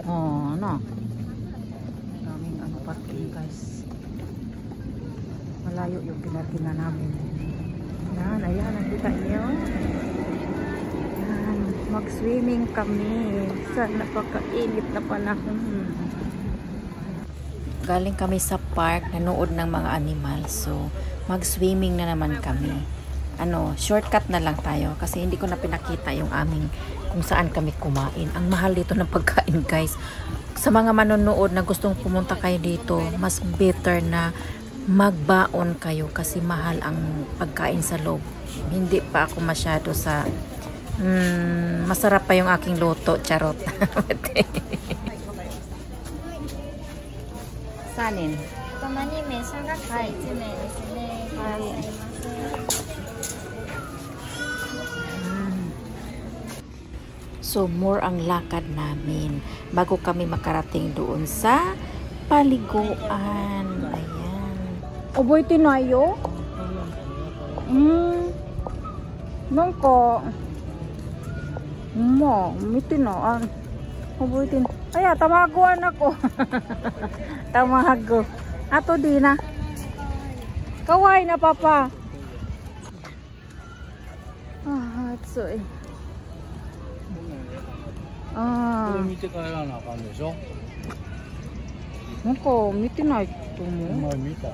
Oh, ano? Daming ano parking guys. Malayo yung pinarking na namin. Yan, ayan, nakita niyo. Yan, mag-swimming kami sa napakainit na panahon. Galing kami sa park, nanood ng mga animals. So, mag-swimming na naman kami. Shortcut na lang tayo kasi hindi ko na pinakita yung aming kung saan kami kumain. Ang mahal dito ng pagkain guys. Sa mga manonood na gustong pumunta kayo dito, mas better na magbaon kayo kasi mahal ang pagkain sa loob. Hindi pa ako masyado sa masarap pa yung aking luto, charot. Sanin? たまに麺三角形1名ですね。はい。あります。So, more ang lakad namin bago kami makarating doon sa paliguan. Ayan. Oboy tinayo? Nangko. Mitinaan. Oboy tin. Ay, tamaguan ako. Tamago. Ato di na. Kawai na papa. Hatsoy. これ見て帰らなあかんでしょ。なんか見てないと思う。見た。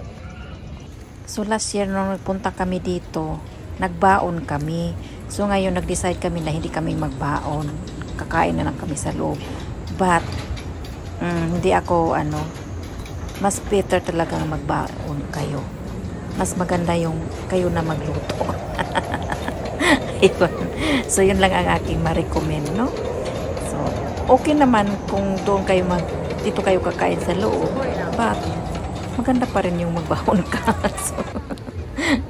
So last year nung nagpunta kami dito, nagbaon kami. So ngayon nag-decide kami na hindi kami magbaon. Kakain na lang kami sa loob. But hindi ako mas better talagang magbaon kayo. Mas maganda yung kayo na magluto. So yun lang ang aking ma-recommend, no? Okay naman kung doon kayo dito kayo kakain sa loob, but maganda pa rin yung magbaon ka. So,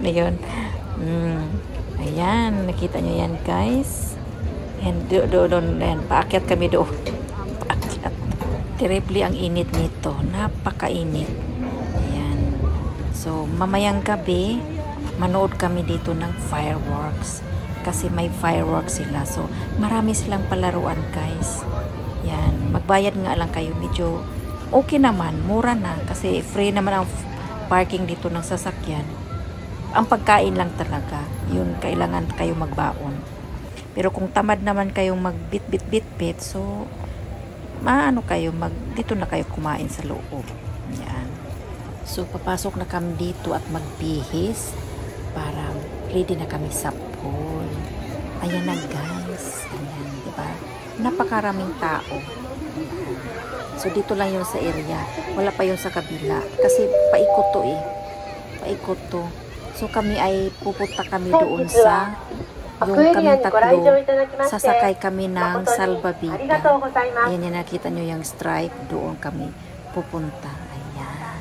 ngayon, ayan, nakita nyo yan guys. And doon, paakyat kami doon. Paakyat. Terribly ang init nito, napakainit. Ayan. So, mamayang gabi, manood kami dito ng fireworks. Kasi may fireworks sila. So, marami silang palaruan guys. Yan, magbayad nga lang kayo. Medyo okay naman, mura na. Kasi free naman ang parking dito ng sasakyan. Ang pagkain lang talaga. Yun, kailangan kayo magbaon. Pero kung tamad naman kayong magbit-bit-bit-bit, so, dito na kayo kumain sa loob. Yan. So, papasok na kami dito at magbihis para ready na kami sa pool. Ayan na guys. Ayan, diba? Napakaraming tao. So, dito lang yun sa area. Wala pa yun sa kabila. Kasi paikot to eh. Paikot to. So, kami ay pupunta kami doon sa yung kami tatlo. Sasakay kami ng salbabida. Ayan yung nakita nyo yung stripe. Doon kami pupunta. Ayan.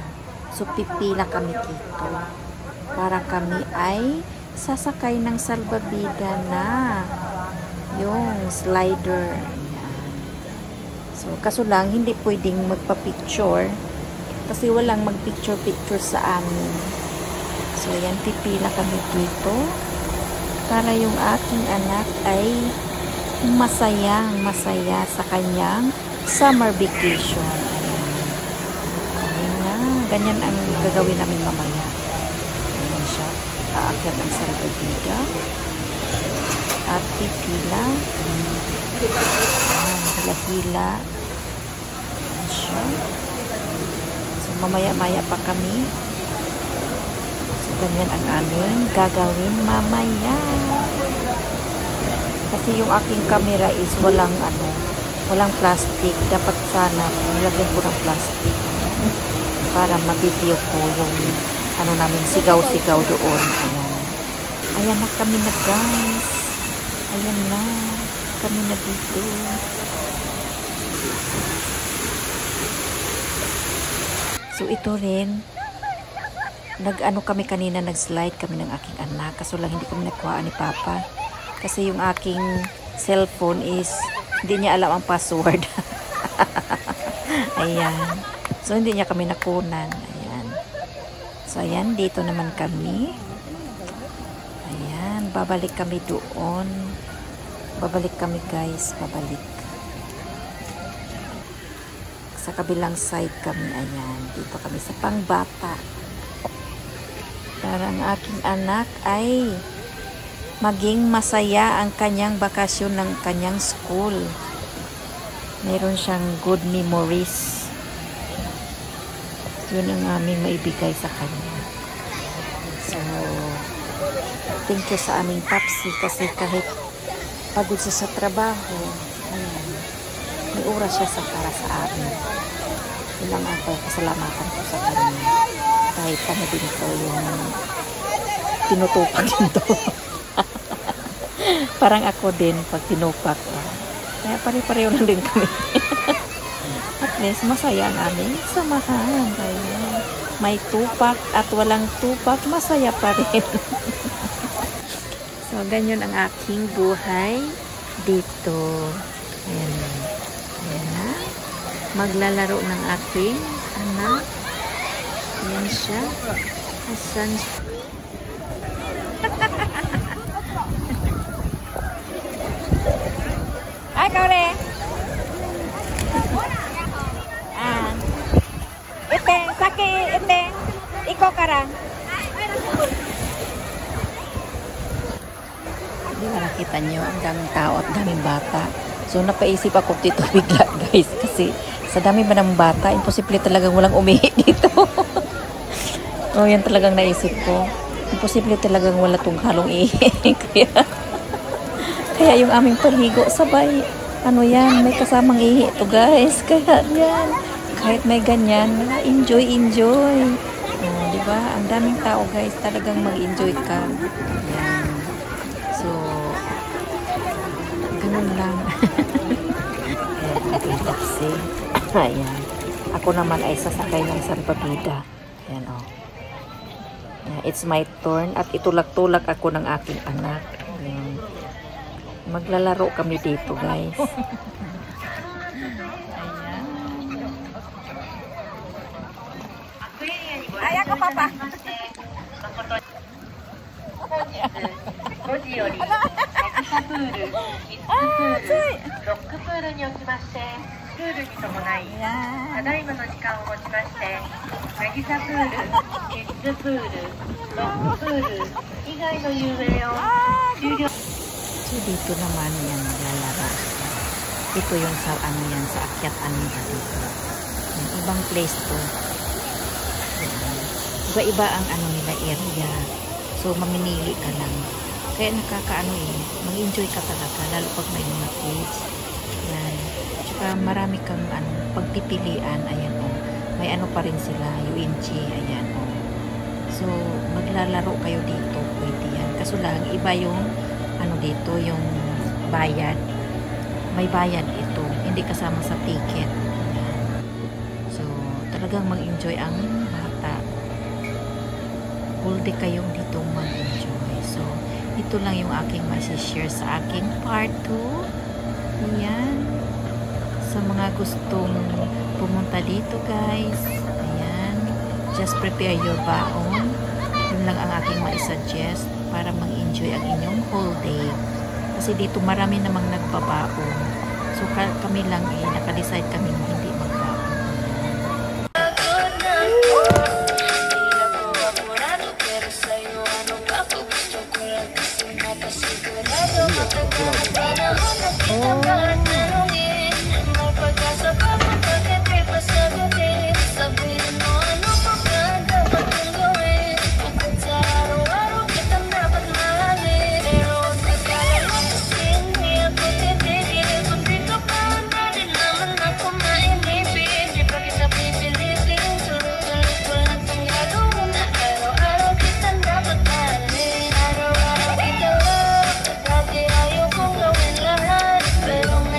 So, pipila kami dito. Para kami ay sasakay ng salbabida na yung slider. Ayan. So, kaso lang, hindi pwedeng magpa-picture kasi walang mag-picture-picture sa amin. So, ayan, pipila kami dito para yung aking anak ay masaya sa kanyang summer vacation. Ayan na, ganyan ang gagawin namin mamaya. Ayan siya, aakyat ang salbabida at pipila. Hila-hila. Ayan siya. So, mamaya-maya pa kami. So, ganyan ang aming gagawin mamaya. Kasi yung aking camera is walang plastic. Dapat sana nilagyan ko ng plastic para ma-video ko yung namin sigaw-sigaw doon. Ayan na kami na guys. Ayan na kami na dito. So ito rin, kami kanina, nag-slide kami ng aking anak. Kaso lang hindi kami nakuhaan ni Papa. Kasi yung aking cellphone is, hindi niya alam ang password. Ayan. So hindi niya kami nakunan. Ayan. So ayan, dito naman kami. Ayan, babalik kami doon. Babalik kami guys, babalik. sa kabilang side kami. Ayan, dito kami sa pangbata. Para ang aking anak ay maging masaya ang kanyang bakasyon ng kanyang school. Mayroon siyang good memories. Yun ang aming maibigay sa kanya. So, thank you sa aming Papsi kasi kahit pagod siya sa trabaho, ayan, may oras siya para sa amin. Ilang ako, pasalamatan ko sa kanya. Kahit kami din ko yung tinutupak nito. Parang ako din pag tinupak. Kaya pare-pareho lang din kami. At least masaya ang aming samahan. Kaya may tupak at walang tupak, masaya pa rin. So, ganyan ang aking buhay dito. Ayan. Ayan na. Maglalaro ng aking anak. Ayan siya. Asan siya? Ay, kaure! Iteng, saki, iteng. Iko karang. Hindi ba nakita nyo? Ang daming tao at daming bata. So, napaisip ako dito bigla, guys. Kasi, sa dami ba ng bata, imposible talagang walang umihi dito. Oh, yan talagang naisip ko. Imposible talagang wala tong halong ihi. Kaya yung aming paligo, sabay, ano yan, may kasamang ihi ito, guys. Kaya yan, kahit may ganyan, enjoy. Oh, diba? Ang daming tao, guys. Talagang mag-enjoy ka. Yan. So, ganun lang. Ayan, ating taxi. Ayan. Ako naman ay sasakay ng San Pabida. Ayan, oh. Ayan, it's my turn. At itulak-tulak ako ng aking anak. Ayan. Maglalaro kami dito, guys. Ay, ako, papa. So, dito naman yan maglalaro. Ito yung sa ano yan, sa akyatan nila dito. Yung ibang place to. Iba-iba ang ano nila area. So, mamimili ka lang. Kaya nakakaano mag-enjoy ka talaga, lalo pag may mga kids. Yan. Tsaka marami kang ano, pagpipilian. Ayan o. May ano pa rin sila, UNG. Ayan o. So, maglalaro kayo dito. Pwede yan. Kaso lang, iba yung ano dito, yung bayad. May bayad ito. Hindi kasama sa ticket. Ayan. So, talagang mag-enjoy ang bata. Whole day kayong dito mag-enjoy. So, ito lang yung aking share sa aking part 2. Ayan. Sa mga gustong pumunta dito, guys. Ayan. Just prepare your baon. Yun lang ang aking ma-suggest para mag-enjoy ang inyong whole day. Kasi dito marami namang nagbabaon. So, kami lang naka-decide kami hindi magbaon. Pero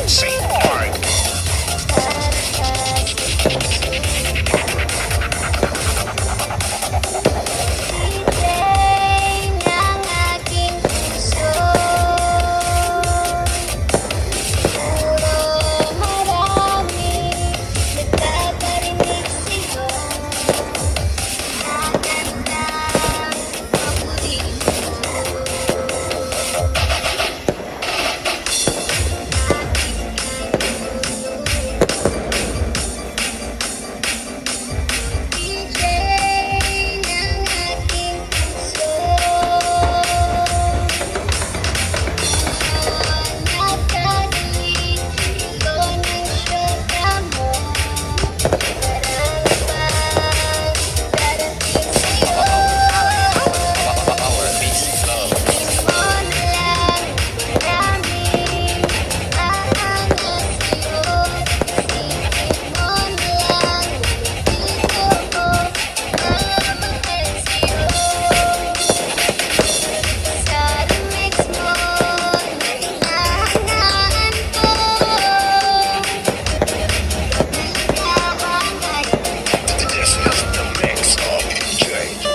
St. Mark.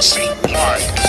St. Mark.